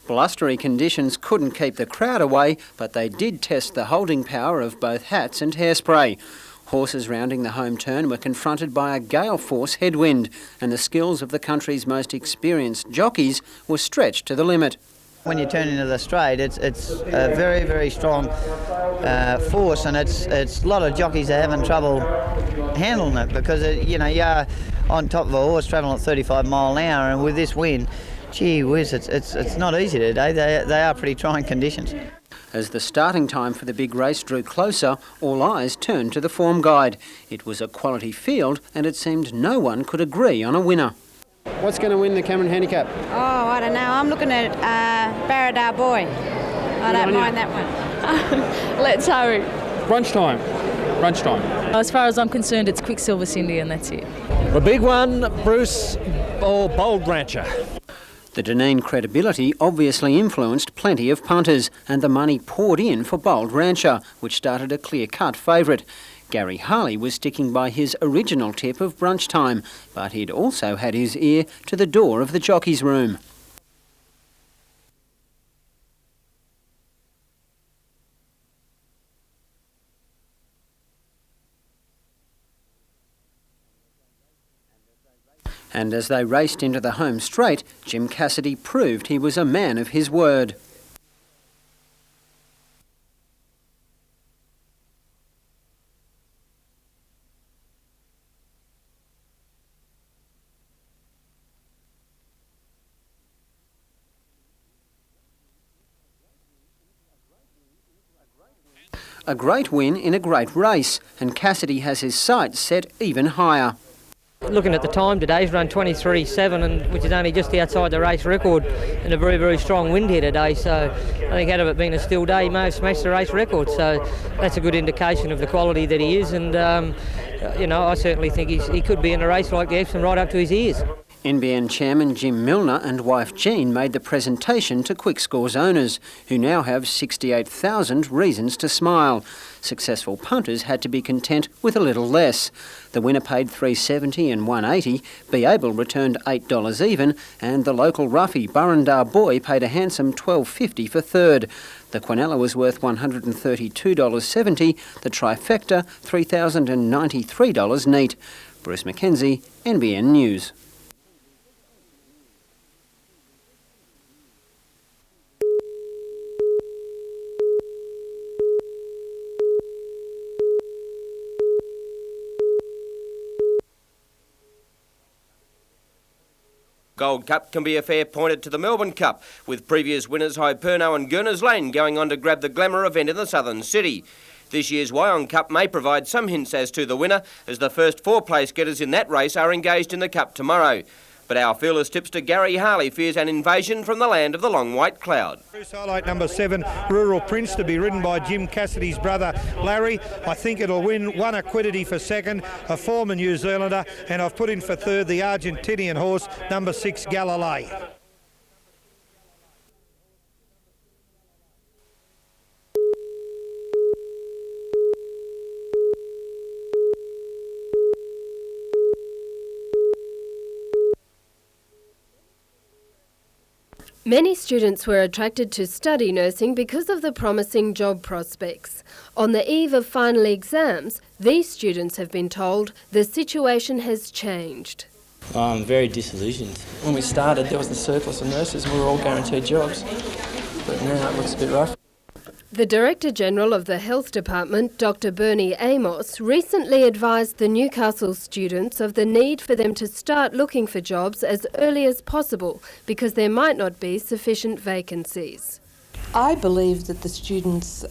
Blustery conditions couldn't keep the crowd away, but they did test the holding power of both hats and hairspray. Horses rounding the home turn were confronted by a gale force headwind, and the skills of the country's most experienced jockeys were stretched to the limit. When you turn into the straight, it's a very, very strong force, and it's a lot of jockeys are having trouble handling it because you're on top of a horse travelling at 35 mile an hour, and with this wind, gee whiz, it's not easy today. They are pretty trying conditions. As the starting time for the big race drew closer, all eyes turned to the form guide. It was a quality field, and it seemed no one could agree on a winner. What's going to win the Cameron Handicap? Oh, I don't know. I'm looking at Barradar Boy. I don't mind that one. Let's hurry. Brunch time. As far as I'm concerned, it's Quicksilver Cindy, and that's it. The big one, Bruce or Bold Rancher. The Dunedin credibility obviously influenced plenty of punters, and the money poured in for Bold Rancher, which started a clear-cut favourite. Gary Harley was sticking by his original tip of brunch time, but he'd also had his ear to the door of the jockey's room. And as they raced into the home straight, Jim Cassidy proved he was a man of his word. A great win in a great race, and Cassidy has his sights set even higher. Looking at the time today, he's run 23.7, and which is only just outside the race record, and a very, very strong wind here today. So I think had it been a still day, he may have smashed the race record. So that's a good indication of the quality that he is, and I certainly think he could be in a race like the Epsom right up to his ears. NBN chairman Jim Milner and wife Jean made the presentation to QuickScore's owners, who now have 68,000 reasons to smile. Successful punters had to be content with a little less. The winner paid $3.70 and $1.80, Be Able returned $8 even, and the local roughie Barradar Boy paid a handsome $12.50 for third. The Quinella was worth $132.70, the trifecta $3,093 neat. Bruce Mackenzie, NBN News. Gold Cup can be a fair pointed to the Melbourne Cup, with previous winners Hyperno and Gurners Lane going on to grab the glamour event in the southern city. This year's Wyong Cup may provide some hints as to the winner, as the first 4 place getters in that race are engaged in the Cup tomorrow. But our fearless tipster Gary Harley fears an invasion from the land of the long white cloud. Highlight number 7, Rural Prince, to be ridden by Jim Cassidy's brother Larry. I think it'll win 1 Equidity for second, a former New Zealander, and I've put in for third the Argentinian horse, number 6, Galilei. Many students were attracted to study nursing because of the promising job prospects. On the eve of final exams, these students have been told the situation has changed. I'm very disillusioned. When we started, there was a surplus of nurses and we were all guaranteed jobs. But now it looks a bit rough. The Director General of the Health Department, Dr. Bernie Amos, recently advised the Newcastle students of the need for them to start looking for jobs as early as possible because there might not be sufficient vacancies. I believe that the students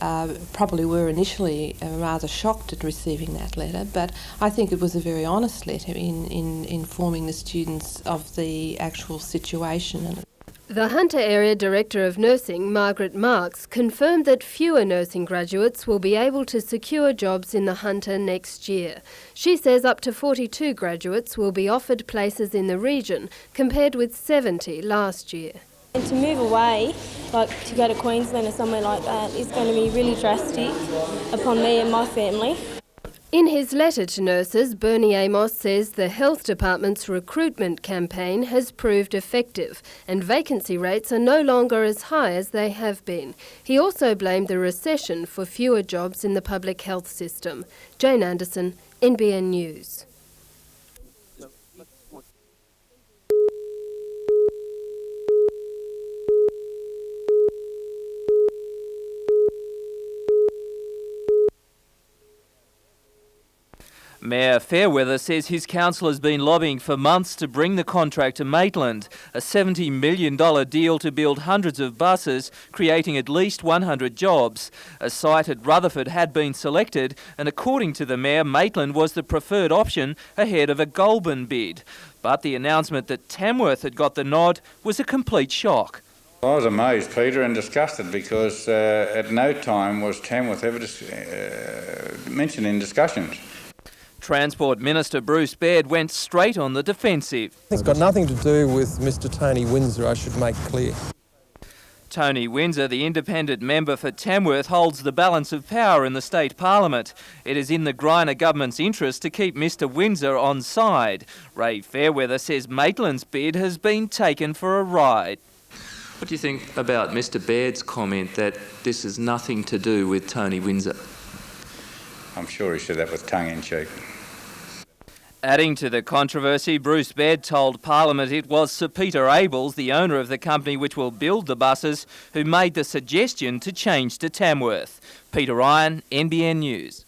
probably were initially rather shocked at receiving that letter, but I think it was a very honest letter in informing the students of the actual situation. The Hunter Area Director of Nursing, Margaret Marks, confirmed that fewer nursing graduates will be able to secure jobs in the Hunter next year. She says up to 42 graduates will be offered places in the region, compared with 70 last year. And to move away, like to go to Queensland or somewhere like that, is going to be really drastic upon me and my family. In his letter to nurses, Bernie Amos says the Health Department's recruitment campaign has proved effective and vacancy rates are no longer as high as they have been. He also blamed the recession for fewer jobs in the public health system. Jane Anderson, NBN News. Mayor Fairweather says his council has been lobbying for months to bring the contract to Maitland, a $70 million deal to build hundreds of buses, creating at least 100 jobs. A site at Rutherford had been selected, and according to the mayor, Maitland was the preferred option ahead of a Goulburn bid. But the announcement that Tamworth had got the nod was a complete shock. I was amazed, Peter, and disgusted because at no time was Tamworth ever mentioned in discussions. Transport Minister Bruce Baird went straight on the defensive. It's got nothing to do with Mr Tony Windsor, I should make clear. Tony Windsor, the independent member for Tamworth, holds the balance of power in the state parliament. It is in the Greiner government's interest to keep Mr Windsor on side. Ray Fairweather says Maitland's bid has been taken for a ride. What do you think about Mr Baird's comment that this is nothing to do with Tony Windsor? I'm sure he said that with tongue in cheek. Adding to the controversy, Bruce Baird told Parliament it was Sir Peter Abels, the owner of the company which will build the buses, who made the suggestion to change to Tamworth. Peter Ryan, NBN News.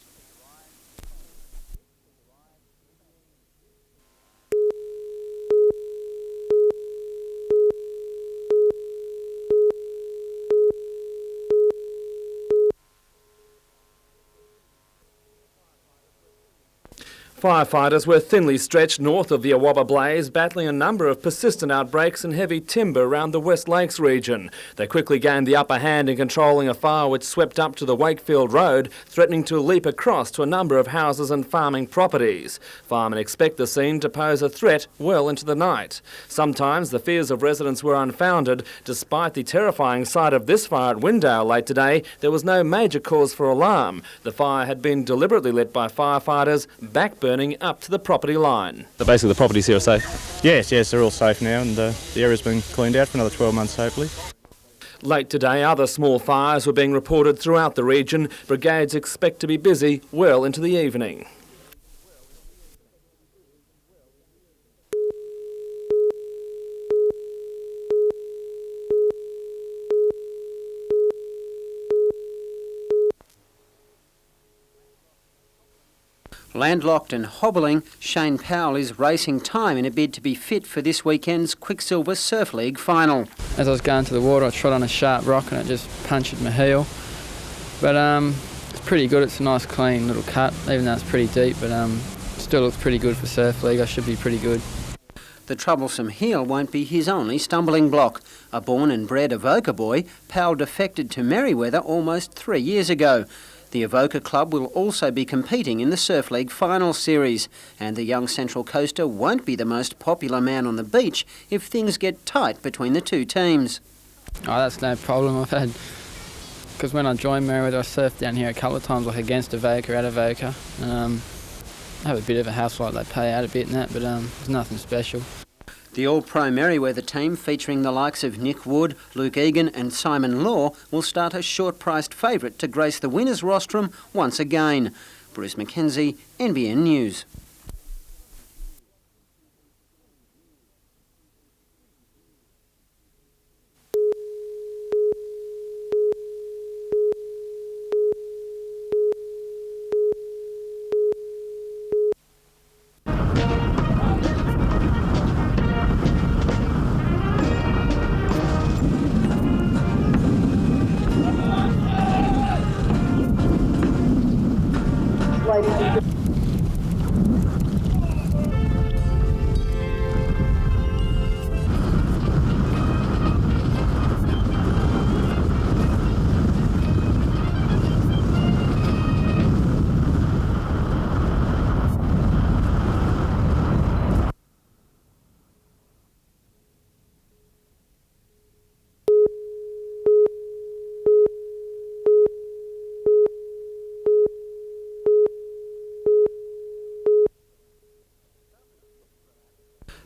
Firefighters were thinly stretched north of the Awabba blaze, battling a number of persistent outbreaks and heavy timber around the West Lakes region. They quickly gained the upper hand in controlling a fire which swept up to the Wakefield Road, threatening to leap across to a number of houses and farming properties. Firemen expect the scene to pose a threat well into the night. Sometimes the fears of residents were unfounded. Despite the terrifying sight of this fire at Windale late today, there was no major cause for alarm. The fire had been deliberately lit by firefighters, backburning up to the property line. So basically the properties here are safe? Yes, they're all safe now, and the area's been cleaned out for another 12 months hopefully. Late today, other small fires were being reported throughout the region. Brigades expect to be busy well into the evening. Landlocked and hobbling, Shane Powell is racing time in a bid to be fit for this weekend's Quicksilver Surf League final. As I was going to the water, I trod on a sharp rock and it just punctured my heel. But it's pretty good. It's a nice clean little cut, even though it's pretty deep, but still looks pretty good for Surf League. I should be pretty good. The troublesome heel won't be his only stumbling block. A born and bred Avoca boy, Powell defected to Merewether almost 3 years ago. The Avoca Club will also be competing in the Surf League final series, and the young Central Coaster won't be the most popular man on the beach if things get tight between the two teams. Oh, that's no problem. I've had, because when I joined Merewether, I surfed down here a couple of times, like against Avoca, at Avoca, and I have a bit of a house like they pay out a bit and that, but there's nothing special. The All-Pro Merewether team, featuring the likes of Nick Wood, Luke Egan and Simon Law, will start a short-priced favourite to grace the winners' rostrum once again. Bruce McKenzie, NBN News.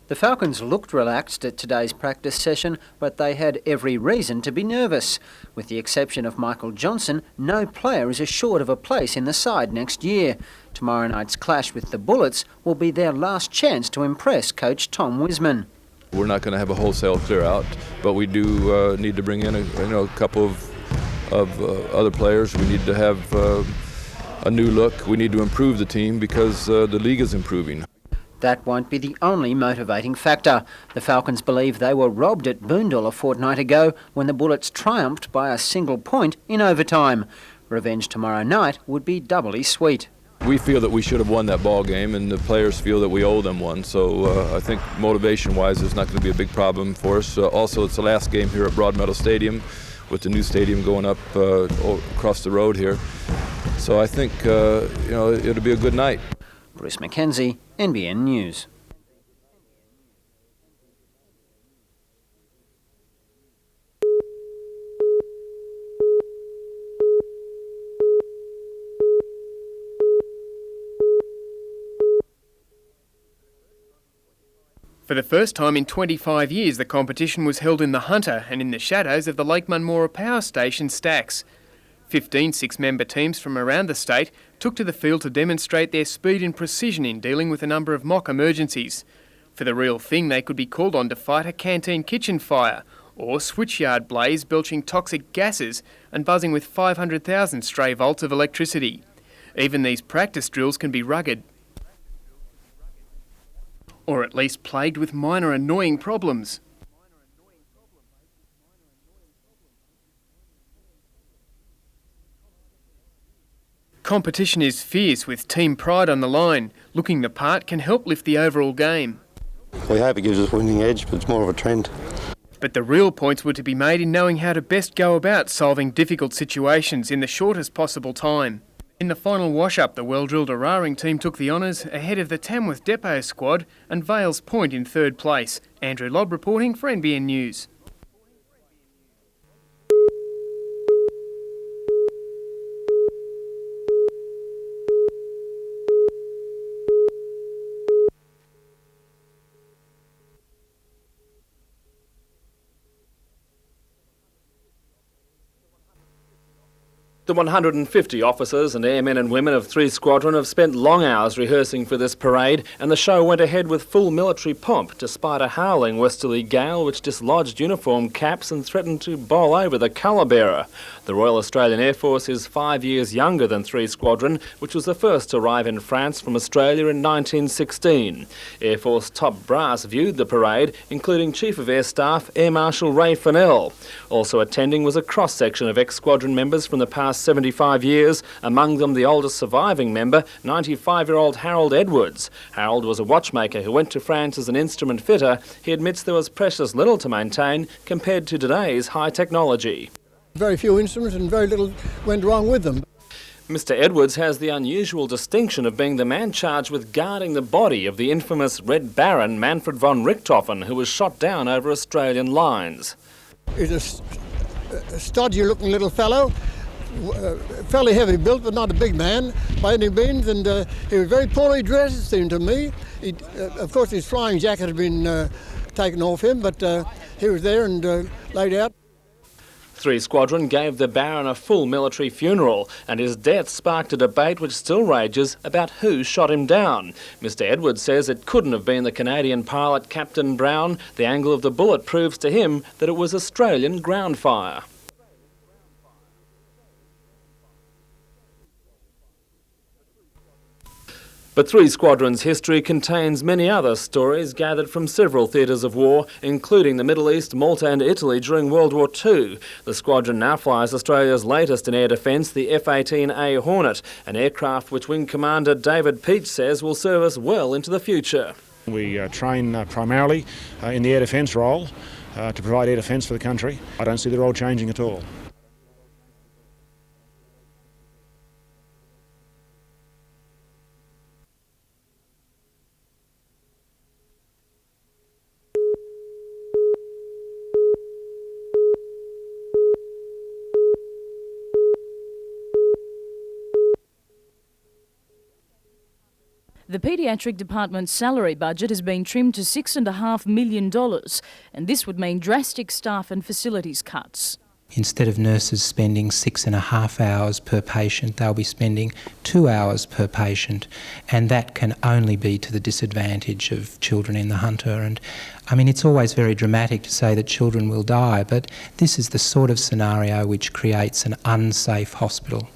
The Falcons looked relaxed at today's practice session, but they had every reason to be nervous. With the exception of Michael Johnson, no player is assured of a place in the side next year. Tomorrow night's clash with the Bullets will be their last chance to impress coach Tom Wiseman. We're not going to have a wholesale clear out, but we do need to bring in a couple of other players. We need to have a new look. We need to improve the team because the league is improving. That won't be the only motivating factor. The Falcons believe they were robbed at Boondall a fortnight ago when the Bullets triumphed by a single point in overtime. Revenge tomorrow night would be doubly sweet. We feel that we should have won that ball game, and the players feel that we owe them one. So I think motivation-wise, there's not going to be a big problem for us. Also, it's the last game here at Broadmeadow Stadium, with the new stadium going up across the road here. So I think it'll be a good night. Bruce Mackenzie, NBN News. For the first time in 25 years, the competition was held in the Hunter and in the shadows of the Lake Munmora Power Station stacks. 15 six-member teams from around the state took to the field to demonstrate their speed and precision in dealing with a number of mock emergencies. For the real thing, they could be called on to fight a canteen kitchen fire or switchyard blaze belching toxic gases and buzzing with 500,000 stray volts of electricity. Even these practice drills can be rugged, or at least plagued with minor annoying problems. Competition is fierce with team pride on the line. Looking the part can help lift the overall game. We hope it gives us a winning edge, but it's more of a trend. But the real points were to be made in knowing how to best go about solving difficult situations in the shortest possible time. In the final wash-up, the well-drilled Araring team took the honours ahead of the Tamworth Depot squad and Vales Point in third place. Andrew Lobb reporting for NBN News. The 150 officers and airmen and women of 3 Squadron have spent long hours rehearsing for this parade, and the show went ahead with full military pomp despite a howling westerly gale which dislodged uniform caps and threatened to bowl over the colour bearer. The Royal Australian Air Force is 5 years younger than 3 Squadron, which was the first to arrive in France from Australia in 1916. Air Force top brass viewed the parade, including Chief of Air Staff Air Marshal Ray Fennell. Also attending was a cross-section of ex-squadron members from the past 75 years, among them the oldest surviving member, 95-year-old Harold Edwards. Harold was a watchmaker who went to France as an instrument fitter. He admits there was precious little to maintain compared to today's high technology. Very few instruments and very little went wrong with them. Mr. Edwards has the unusual distinction of being the man charged with guarding the body of the infamous Red Baron Manfred von Richthofen, who was shot down over Australian lines. He's a stodgy-looking little fellow, fairly heavy built, but not a big man by any means, and he was very poorly dressed, it seemed to me. Of course, his flying jacket had been taken off him, but he was there and laid out. 3 Squadron gave the Baron a full military funeral, and his death sparked a debate which still rages about who shot him down. Mr. Edwards says it couldn't have been the Canadian pilot Captain Brown. The angle of the bullet proves to him that it was Australian ground fire. But 3 Squadron's history contains many other stories gathered from several theatres of war, including the Middle East, Malta and Italy during World War II. The squadron now flies Australia's latest in air defence, the F-18A Hornet, an aircraft which Wing Commander David Peach says will serve us well into the future. We train primarily in the air defence role to provide air defence for the country. I don't see the role changing at all. The paediatric department's salary budget has been trimmed to $6.5 million, and this would mean drastic staff and facilities cuts. Instead of nurses spending 6.5 hours per patient, they'll be spending 2 hours per patient, and that can only be to the disadvantage of children in the Hunter. And I mean, it's always very dramatic to say that children will die, but this is the sort of scenario which creates an unsafe hospital.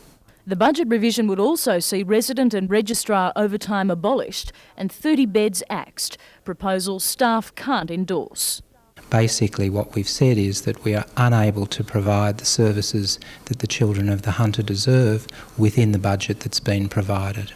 The budget revision would also see resident and registrar overtime abolished and 30 beds axed, proposals staff can't endorse. Basically what we've said is that we are unable to provide the services that the children of the Hunter deserve within the budget that's been provided.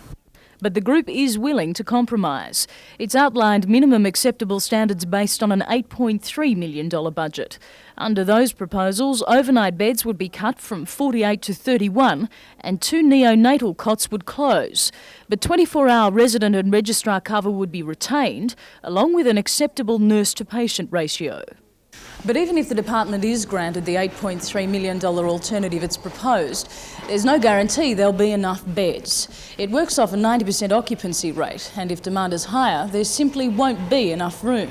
But the group is willing to compromise. It's outlined minimum acceptable standards based on an $8.3 million budget. Under those proposals, overnight beds would be cut from 48 to 31 and 2 neonatal cots would close. But 24-hour resident and registrar cover would be retained, along with an acceptable nurse-to-patient ratio. But even if the department is granted the $8.3 million alternative it's proposed, there's no guarantee there'll be enough beds. It works off a 90% occupancy rate, and if demand is higher, there simply won't be enough room.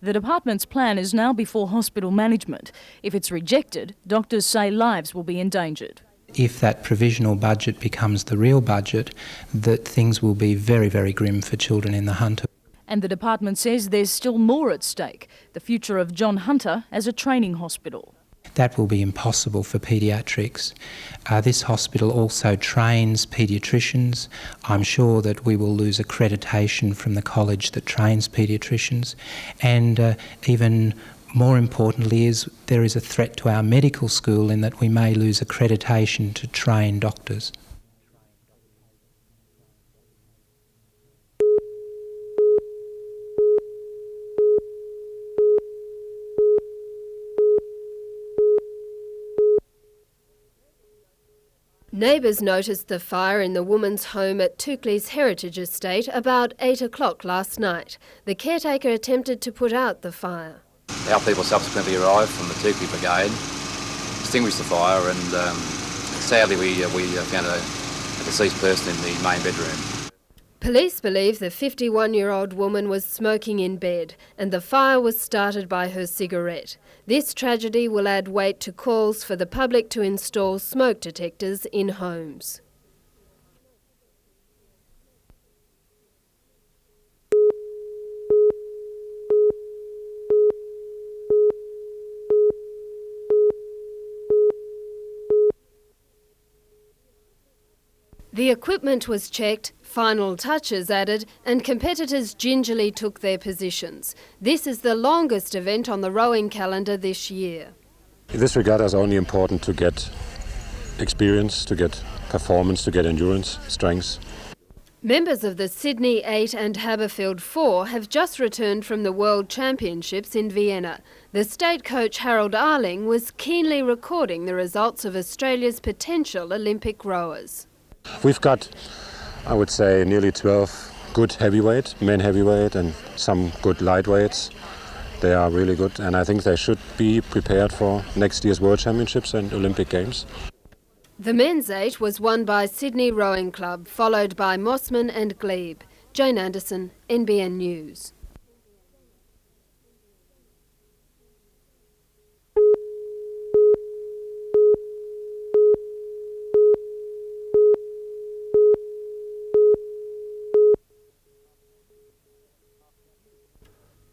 The department's plan is now before hospital management. If it's rejected, doctors say lives will be endangered. If that provisional budget becomes the real budget, that things will be very, very grim for children in the Hunter. And the department says there's still more at stake, the future of John Hunter as a training hospital. That will be impossible for paediatrics. This hospital also trains paediatricians. I'm sure that we will lose accreditation from the college that trains paediatricians. And even more importantly is there is a threat to our medical school in that we may lose accreditation to train doctors. Neighbours noticed the fire in the woman's home at Toukley's Heritage Estate about 8 o'clock last night. The caretaker attempted to put out the fire. Our people subsequently arrived from the Toukley Brigade, extinguished the fire, and sadly we found a deceased person in the main bedroom. Police believe the 51-year-old woman was smoking in bed and the fire was started by her cigarette. This tragedy will add weight to calls for the public to install smoke detectors in homes. The equipment was checked, final touches added, and competitors gingerly took their positions. This is the longest event on the rowing calendar this year. In this regard, it's only important to get experience, to get performance, to get endurance, strength. Members of the Sydney 8 and Haberfield 4 have just returned from the World Championships in Vienna. The state coach Harold Arling was keenly recording the results of Australia's potential Olympic rowers. We've got, I would say, nearly 12 good heavyweight, men heavyweight, and some good lightweights. They are really good, and I think they should be prepared for next year's World Championships and Olympic Games. The men's 8 was won by Sydney Rowing Club, followed by Mossman and Glebe. Jane Anderson, NBN News.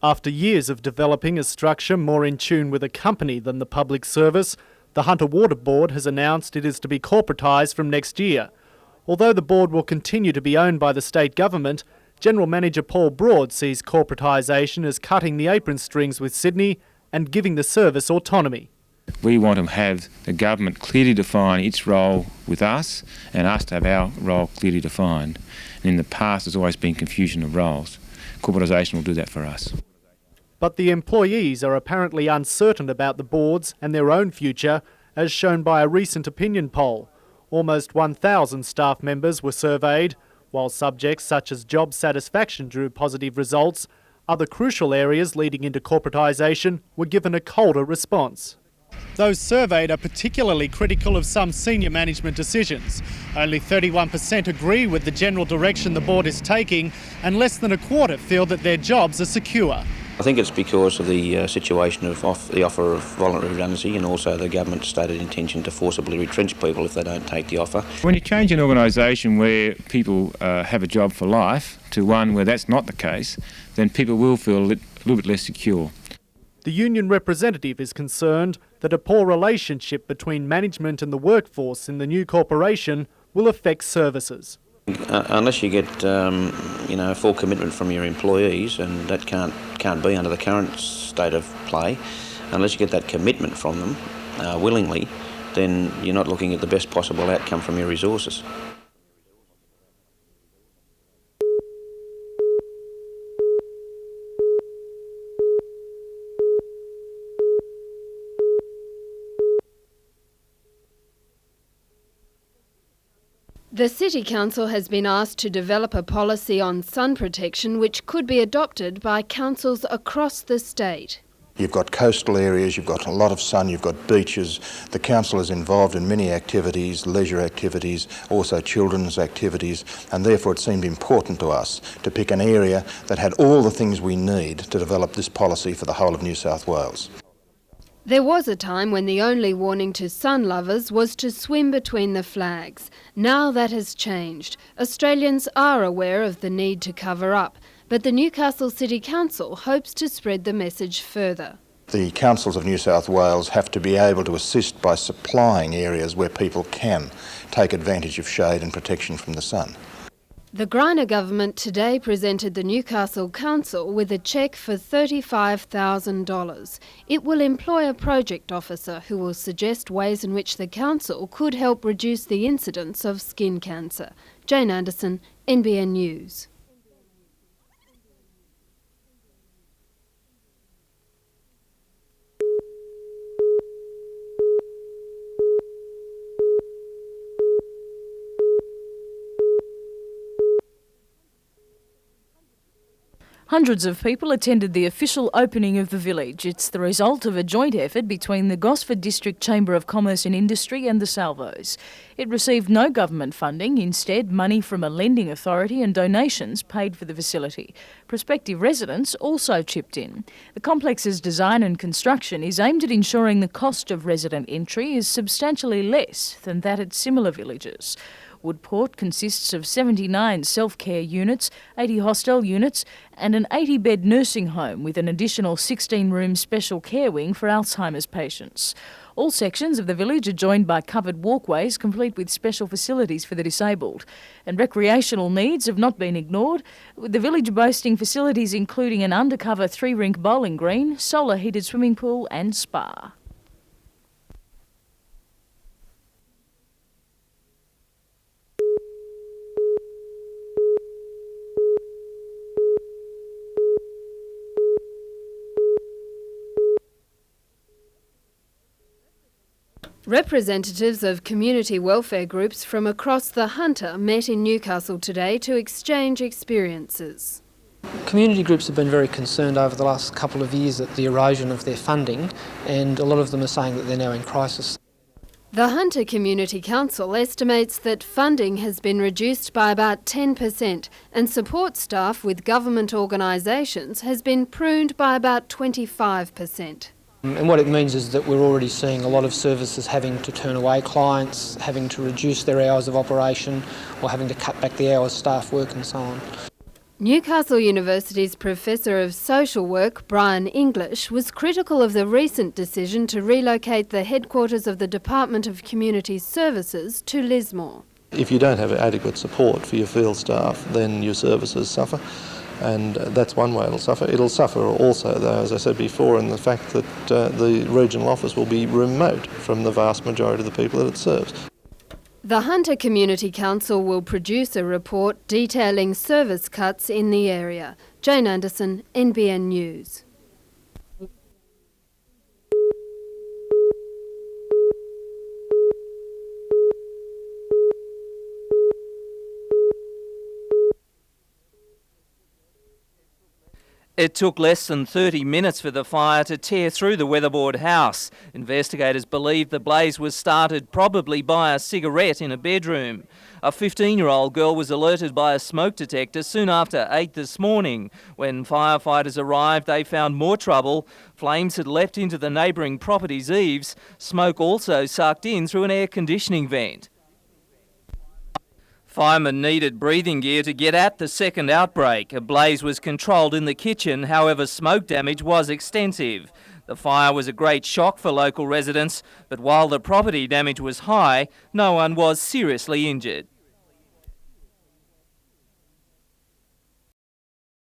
After years of developing a structure more in tune with a company than the public service, the Hunter Water Board has announced it is to be corporatised from next year. Although the board will continue to be owned by the state government, General Manager Paul Broad sees corporatisation as cutting the apron strings with Sydney and giving the service autonomy. We want to have the government clearly define its role with us and us to have our role clearly defined. And in the past there's always been confusion of roles. Corporatisation will do that for us. But the employees are apparently uncertain about the boards and their own future, as shown by a recent opinion poll. Almost 1,000 staff members were surveyed, while subjects such as job satisfaction drew positive results. Other crucial areas leading into corporatisation were given a colder response. Those surveyed are particularly critical of some senior management decisions. Only 31% agree with the general direction the board is taking, and less than a quarter feel that their jobs are secure. I think it's because of the situation of the offer of voluntary redundancy, and also the government's stated intention to forcibly retrench people if they don't take the offer. When you change an organisation where people have a job for life to one where that's not the case, then people will feel a little bit less secure. The union representative is concerned that a poor relationship between management and the workforce in the new corporation will affect services. Unless you get, full commitment from your employees, and that can't be under the current state of play, unless you get that commitment from them willingly, then you're not looking at the best possible outcome from your resources. The City Council has been asked to develop a policy on sun protection which could be adopted by councils across the state. You've got coastal areas, you've got a lot of sun, you've got beaches. The council is involved in many activities, leisure activities, also children's activities, and therefore it seemed important to us to pick an area that had all the things we need to develop this policy for the whole of New South Wales. There was a time when the only warning to sun lovers was to swim between the flags. Now that has changed. Australians are aware of the need to cover up, but the Newcastle City Council hopes to spread the message further. The councils of New South Wales have to be able to assist by supplying areas where people can take advantage of shade and protection from the sun. The Greiner government today presented the Newcastle Council with a cheque for $35,000. It will employ a project officer who will suggest ways in which the council could help reduce the incidence of skin cancer. Jane Anderson, NBN News. Hundreds of people attended the official opening of the village. It's the result of a joint effort between the Gosford District Chamber of Commerce and Industry and the Salvos. It received no government funding, instead money from a lending authority and donations paid for the facility. Prospective residents also chipped in. The complex's design and construction is aimed at ensuring the cost of resident entry is substantially less than that at similar villages. Woodport consists of 79 self-care units, 80 hostel units and an 80-bed nursing home with an additional 16-room special care wing for Alzheimer's patients. All sections of the village are joined by covered walkways complete with special facilities for the disabled. And recreational needs have not been ignored, with the village boasting facilities including an undercover 3-rink bowling green, solar-heated swimming pool and spa. Representatives of community welfare groups from across the Hunter met in Newcastle today to exchange experiences. Community groups have been very concerned over the last couple of years at the erosion of their funding, and a lot of them are saying that they're now in crisis. The Hunter Community Council estimates that funding has been reduced by about 10% and support staff with government organisations has been pruned by about 25%. And what it means is that we're already seeing a lot of services having to turn away clients, having to reduce their hours of operation or having to cut back the hours staff work and so on. Newcastle University's Professor of Social Work, Brian English, was critical of the recent decision to relocate the headquarters of the Department of Community Services to Lismore. If you don't have adequate support for your field staff, then your services suffer. And that's one way it'll suffer. It'll suffer also, though, as I said before, in the fact that the regional office will be remote from the vast majority of the people that it serves. The Hunter Community Council will produce a report detailing service cuts in the area. Jane Anderson, NBN News. It took less than 30 minutes for the fire to tear through the weatherboard house. Investigators believe the blaze was started probably by a cigarette in a bedroom. A 15-year-old girl was alerted by a smoke detector soon after 8 this morning. When firefighters arrived, they found more trouble. Flames had leapt into the neighbouring property's eaves. Smoke also sucked in through an air conditioning vent. Firemen needed breathing gear to get at the second outbreak. A blaze was controlled in the kitchen, however smoke damage was extensive. The fire was a great shock for local residents, but while the property damage was high, no one was seriously injured.